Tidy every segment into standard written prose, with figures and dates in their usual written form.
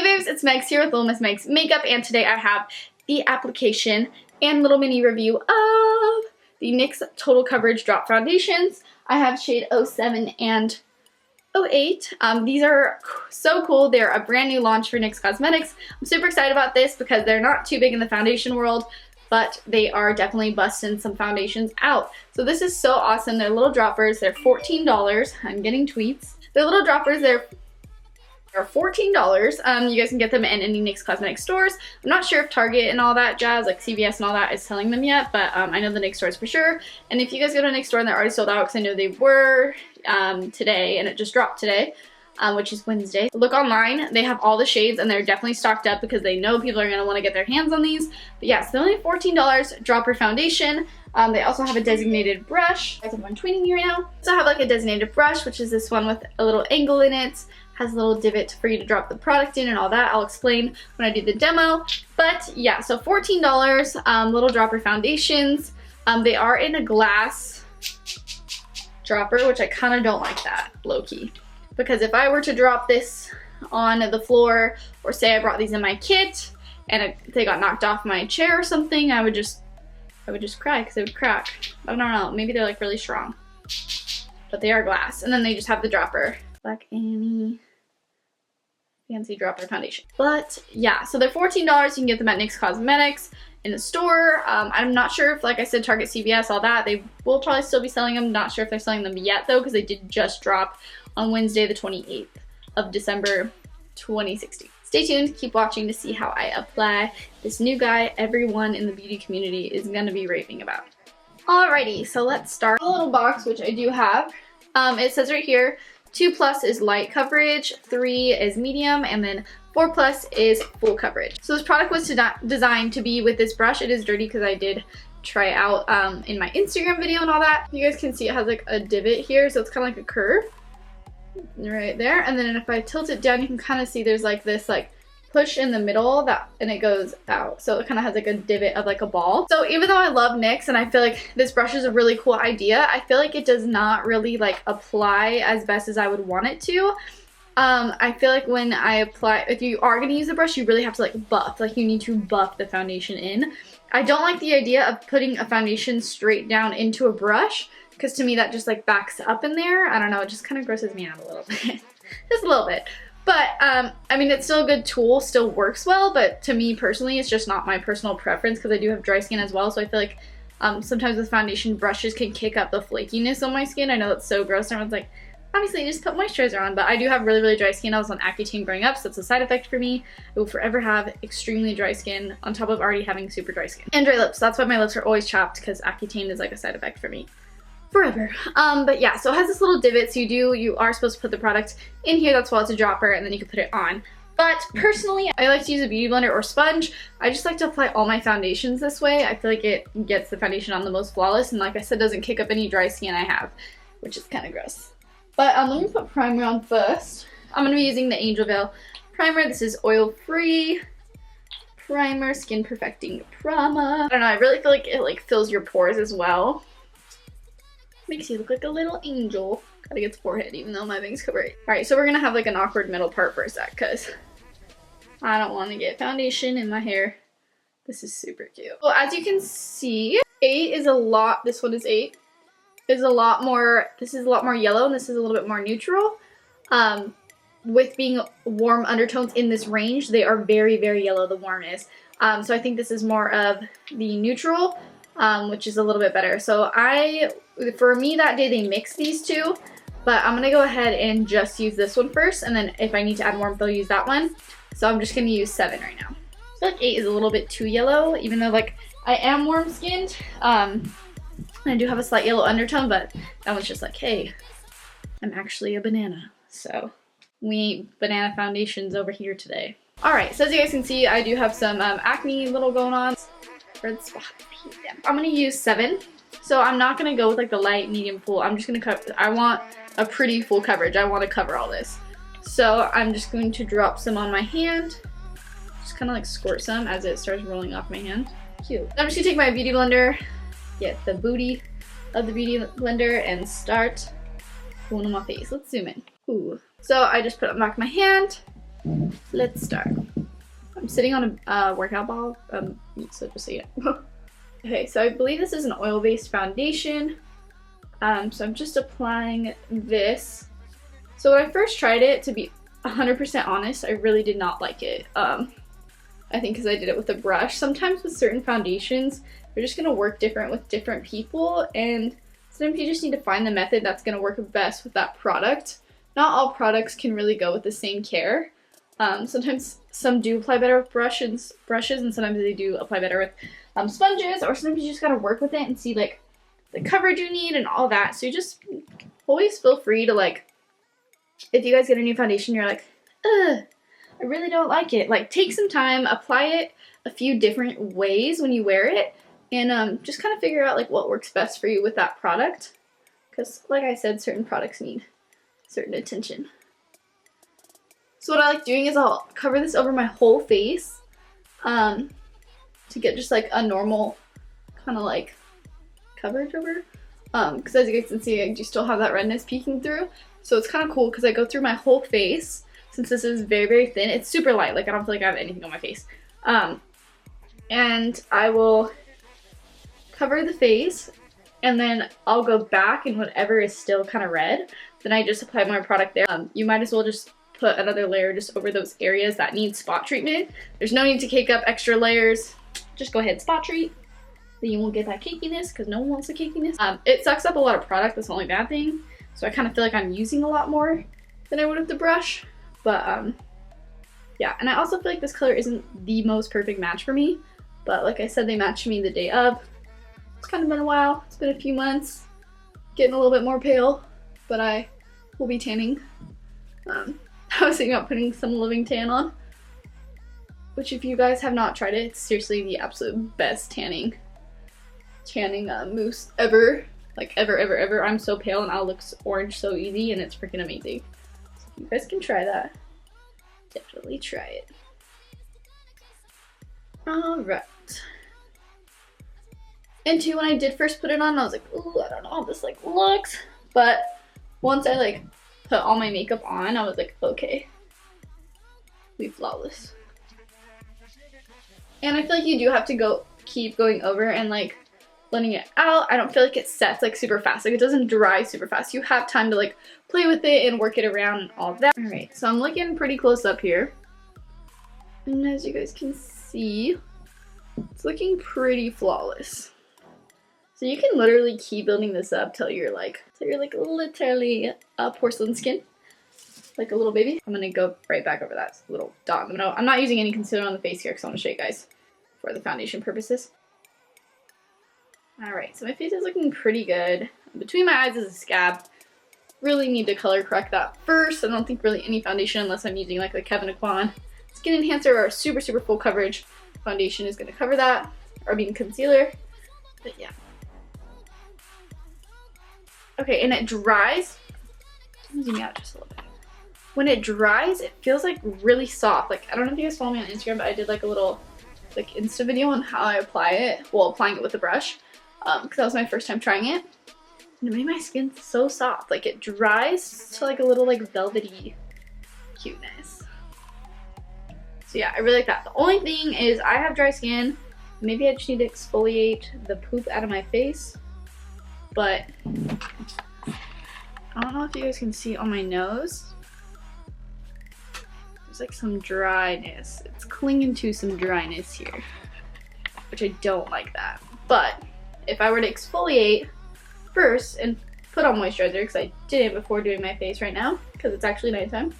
Hey babes, it's Megs here with Lil Miss Megs Makeup, and today I have the application and little mini review of the NYX Total Coverage Drop Foundations. I have shade 07 and 08. These are so cool. They're a brand new launch for NYX Cosmetics. I'm super excited about this because they're not too big in the foundation world, but they are definitely busting some foundations out. So this is so awesome. They're little droppers. They're $14. I'm getting tweets. They're little droppers. They're $14. You guys can get them in any NYX Cosmetics stores. I'm not sure if Target and all that jazz, like CVS and all that, is selling them yet, but I know the NYX stores for sure. And if you guys go to a NYX store and they're already sold out, because I know they were today, and it just dropped today, which is Wednesday. Look online, they have all the shades and they're definitely stocked up because they know people are going to want to get their hands on these. But yeah, so they're only $14 dropper foundation. They also have a designated brush. I have one tweeting me right now. So I have like a designated brush, which is this one with a little angle in it. Has a little divot for you to drop the product in and all that. I'll explain when I do the demo. But yeah, so $14, little dropper foundations. They are in a glass dropper, which I kind of don't like that, low-key. Because if I were to drop this on the floor, or say I brought these in my kit, and they got knocked off my chair or something, I would just cry because it would crack. I don't know, maybe they're like really strong. But they are glass. And then they just have the dropper. Black Annie fancy dropper foundation. But yeah, so they're $14. You can get them at NYX Cosmetics in the store. I'm not sure if, like I said, Target, CVS, all that, they will probably still be selling them. Not sure if they're selling them yet though, because they did just drop on Wednesday the 28th of December 2016. Stay tuned, keep watching to see how I apply this new guy everyone in the beauty community is going to be raving about. Alrighty, so let's start. A little box, which I do have. It says right here, 2+ is light coverage, 3 is medium, and then 4+ is full coverage. So this product was designed to be with this brush. It is dirty because I did try it out in my Instagram video and all that. You guys can see it has like a divot here, so it's kind of like a curve right there. And then if I tilt it down, you can kind of see there's like this like push in the middle and it goes out. So it kind of has like a divot of like a ball. So even though I love NYX and I feel like this brush is a really cool idea, I feel like it does not really like apply as best as I would want it to. I feel like when I apply, if you are going to use the brush, you really have to like buff, like you need to buff the foundation in. I don't like the idea of putting a foundation straight down into a brush, because to me that just like backs up in there. I don't know, it just kind of grosses me out a little bit. Just a little bit. But, I mean, it's still a good tool, still works well, but to me personally, it's just not my personal preference because I do have dry skin as well, so I feel like sometimes with foundation brushes can kick up the flakiness on my skin. I know that's so gross. Everyone's like, obviously, just put moisturizer on, but I do have really, really dry skin. I was on Accutane growing up, so it's a side effect for me. I will forever have extremely dry skin on top of already having super dry skin. And dry lips. That's why my lips are always chapped, because Accutane is like a side effect for me. Forever. But yeah, so it has this little divot, so you are supposed to put the product in here. That's why it's a dropper, and then you can put it on. But personally, I like to use a beauty blender or sponge. I just like to apply all my foundations this way. I feel like it gets the foundation on the most flawless, and like I said, doesn't kick up any dry skin I have, which is kind of gross. But let me put primer on first. I'm going to be using the Angel Veil primer. This is oil-free primer, skin perfecting primer. I don't know, I really feel like it like fills your pores as well. Makes you look like a little angel. Gotta get the forehead, even though my wings cover it. Alright, so we're gonna have like an awkward middle part for a sec, because I don't want to get foundation in my hair. This is super cute. Well, as you can see, 8 is a lot, this one is 8, is a lot more, this is a lot more yellow, and this is a little bit more neutral. With being warm undertones in this range, they are very, very yellow, the warm is. So I think this is more of the neutral, which is a little bit better. So for me that day they mixed these two, but I'm gonna go ahead and just use this one first, and then if I need to add warmth I'll use that one. So I'm just gonna use 7 right now. I feel like 8 is a little bit too yellow, even though like I am warm skinned. I do have a slight yellow undertone, but that one's just like, hey, I'm actually a banana. So we ain't banana foundations over here today. Alright, so as you guys can see, I do have some acne little going on. Red spot. I'm gonna use 7. So I'm not gonna go with like the light, medium, full. I'm just gonna cover. I want a pretty full coverage. I want to cover all this. So I'm just going to drop some on my hand. Just kind of like squirt some as it starts rolling off my hand. Cute. I'm just gonna take my beauty blender, get the booty of the beauty blender, and start pulling on my face. Let's zoom in. Ooh. So I just put it on the back of my hand. let's start. I'm sitting on a workout ball, so just so you know. Okay, so I believe this is an oil-based foundation. So I'm just applying this. So when I first tried it, to be 100% honest, I really did not like it. I think because I did it with a brush. Sometimes with certain foundations, they're just gonna work different with different people, and sometimes you just need to find the method that's gonna work best with that product. Not all products can really go with the same care. Sometimes some do apply better with brushes, and sometimes they do apply better with sponges, or sometimes you just gotta work with it and see like the coverage you need and all that. So you just always feel free to, like, if you guys get a new foundation, you're like, ugh, I really don't like it. Like, take some time, apply it a few different ways when you wear it, and just kind of figure out like what works best for you with that product. Because like I said, certain products need certain attention. So what I like doing is I'll cover this over my whole face to get just like a normal kind of like coverage over. Because as you guys can see, I do still have that redness peeking through. So it's kind of cool because I go through my whole face. Since this is very, very thin, it's super light. Like, I don't feel like I have anything on my face. And I will cover the face, and then I'll go back, and whatever is still kind of red, then I just apply my product there. You might as well just put another layer just over those areas that need spot treatment. There's no need to cake up extra layers. Just go ahead and spot treat. Then you won't get that cakiness because no one wants the cakiness. It sucks up a lot of product. That's the only bad thing. So I kind of feel like I'm using a lot more than I would with the brush. But yeah, and I also feel like this color isn't the most perfect match for me. But like I said, they matched me the day of. It's kind of been a while. It's been a few months. Getting a little bit more pale, but I will be tanning. I was thinking about putting some Living Tan on, which if you guys have not tried it, it's seriously the absolute best tanning mousse ever. Like ever. I'm so pale and I'll look orange so easy, and it's freaking amazing. So if you guys can try that, definitely try it. Alright. And two, when I did first put it on, I was like, ooh, I don't know how this like looks. But once I like put all my makeup on, I was like, okay, we flawless. And I feel like you do have to keep going over and like blending it out. I don't feel like it sets like super fast. Like, it doesn't dry super fast. You have time to like play with it and work it around and all that. All right, so I'm looking pretty close up here. And as you guys can see, it's looking pretty flawless. So you can literally keep building this up till you're like literally a porcelain skin, like a little baby. I'm gonna go right back over that little dot. I'm not using any concealer on the face here because I want to show you guys for the foundation purposes. Alright, so my face is looking pretty good. Between my eyes is a scab. Really need to color correct that first. I don't think really any foundation, unless I'm using like the Kevin Aquan Skin Enhancer or super full coverage foundation, is going to cover that. Or being concealer. But yeah. Okay, and it dries. Let me zoom out just a little bit. When it dries, it feels like really soft. Like, I don't know if you guys follow me on Instagram, but I did like a little like Insta video on how I apply it. Well, applying it with a brush. Because that was my first time trying it. And it made my skin so soft. Like, it dries to like a little like velvety cuteness. So yeah, I really like that. The only thing is I have dry skin. Maybe I just need to exfoliate the poop out of my face. But I don't know if you guys can see on my nose. There's like some dryness. It's clinging to some dryness here, which I don't like that. But if I were to exfoliate first and put on moisturizer, because I didn't before doing my face right now, because it's actually nighttime,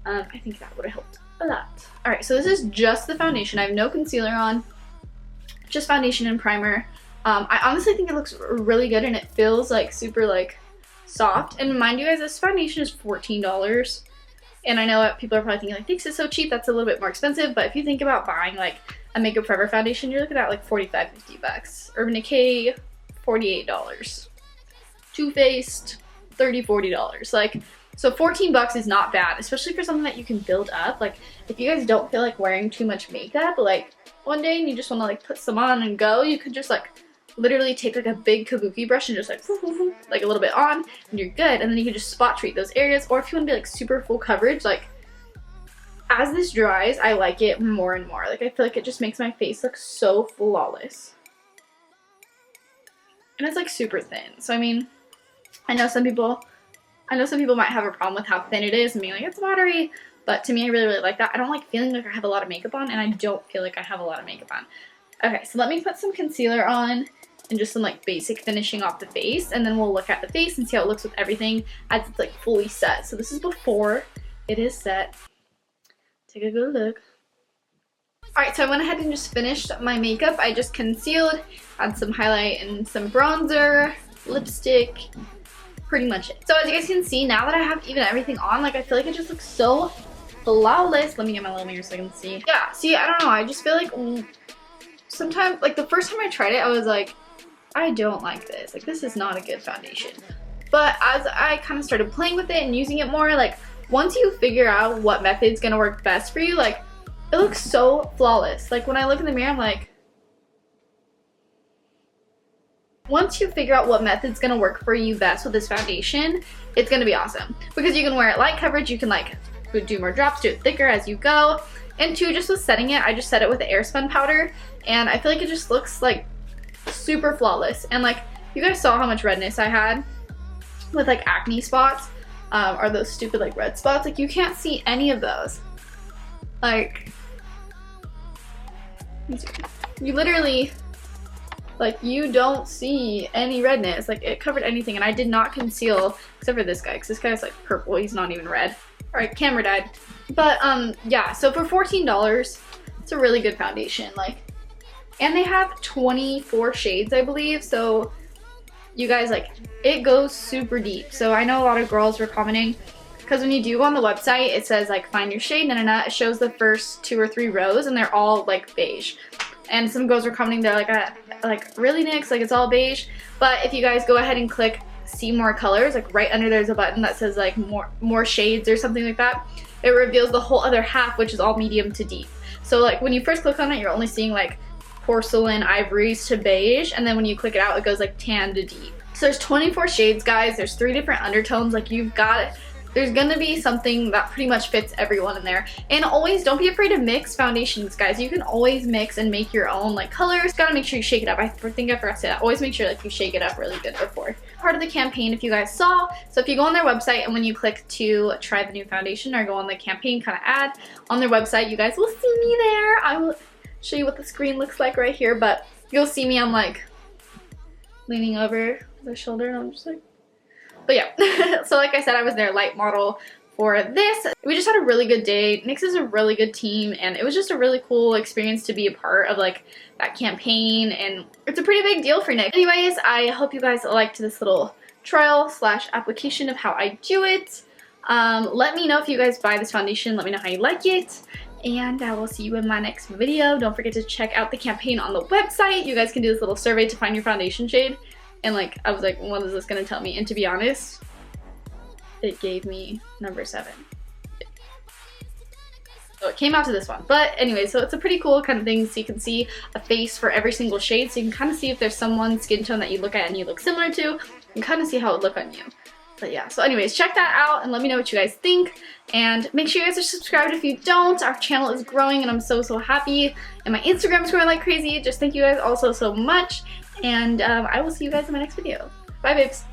I think that would have helped a lot. Alright, so this is just the foundation. I have no concealer on, just foundation and primer. I honestly think it looks really good, and it feels like super like soft. And mind you guys, this foundation is $14. And I know that people are probably thinking like, this is so cheap, that's a little bit more expensive. But if you think about buying like a Makeup Forever foundation, you're looking at like $45–50 bucks. Urban Decay, $48. Too Faced, $30–40. Like, so 14 bucks is not bad, especially for something that you can build up. Like, if you guys don't feel like wearing too much makeup, like one day and you just want to like put some on and go, you could just like literally take like a big kabuki brush and just like a little bit on, and you're good. And then you can just spot treat those areas. Or if you want to be like super full coverage, like as this dries, I like it more and more. Like, I feel like it just makes my face look so flawless. And it's like super thin. So I mean, I know some people might have a problem with how thin it is and being like, it's watery. But to me, I really, really like that. I don't like feeling like I have a lot of makeup on, and I don't feel like I have a lot of makeup on. Okay, so let me put some concealer on and just some like basic finishing off the face, and then we'll look at the face and see how it looks with everything as it's like fully set. So this is before it is set. Take a good look. Alright, so I went ahead and just finished my makeup. I just concealed, had some highlight and some bronzer, lipstick, pretty much it. So as you guys can see, now that I have even everything on, like I feel like it just looks so flawless. Let me get my little mirror so I can see. Yeah, see, I don't know, I just feel like sometimes, like the first time I tried it, I was like, I don't like this. Like, this is not a good foundation. But as I kind of started playing with it and using it more, like once you figure out what method's gonna work best for you, like it looks so flawless. Like when I look in the mirror, I'm like, once you figure out what method's gonna work for you best with this foundation, it's gonna be awesome. Because you can wear it light coverage, you can like do more drops, do it thicker as you go. And two, just with setting it, I just set it with the Airspun powder, and I feel like it just looks like super flawless. And like, you guys saw how much redness I had with like acne spots, or those stupid like red spots. Like you can't see any of those. Like, you literally, like you don't see any redness. Like it covered anything, and I did not conceal except for this guy, because this guy's like purple, he's not even red. Alright, camera died. But yeah, so for $14, it's a really good foundation. Like, and they have 24 shades, I believe, so you guys, like, it goes super deep. So I know a lot of girls were commenting, because when you do go on the website, it says like find your shade, it shows the first 2 or 3 rows, and they're all like beige. And some girls were commenting, they're like really, NYX, like it's all beige. But if you guys go ahead and click see more colors, like right under there's a button that says like more shades or something like that, it reveals the whole other half, which is all medium to deep. So like when you first click on it, you're only seeing like porcelain, ivories to beige, and then when you click it out, it goes like tan to deep. So there's 24 shades, guys. There's 3 different undertones. Like you've got it. There's gonna be something that pretty much fits everyone in there. And always don't be afraid to mix foundations, guys. You can always mix and make your own like colors. Gotta make sure you shake it up. I think I forgot to say that. Always make sure like you shake it up really good before. Part of the campaign, if you guys saw. So if you go on their website, and when you click to try the new foundation or go on the campaign kind of ad on their website, you guys will see me there. I will show you what the screen looks like right here, but you'll see me, I'm like leaning over the shoulder, and I'm just like, but yeah. So like I said, I was their light model for this. We just had a really good day. NYX is a really good team, and it was just a really cool experience to be a part of like that campaign, and it's a pretty big deal for NYX. Anyways, I hope you guys liked this little trial / application of how I do it. Let me know if you guys buy this foundation. Let me know how you like it, and I will see you in my next video. Don't forget to check out the campaign on the website. You guys can do this little survey to find your foundation shade. And like, I was like, what is this gonna tell me? And to be honest, it gave me number 7. So it came out to this one. But anyway, so it's a pretty cool kind of thing. So you can see a face for every single shade. So you can kind of see if there's someone's skin tone that you look at and you look similar to. And kind of see how it would look on you. But yeah, so anyways, check that out and let me know what you guys think. And make sure you guys are subscribed if you don't. Our channel is growing, and I'm so happy. And my Instagram is growing like crazy. Just thank you guys also so much. And I will see you guys in my next video. Bye, babes.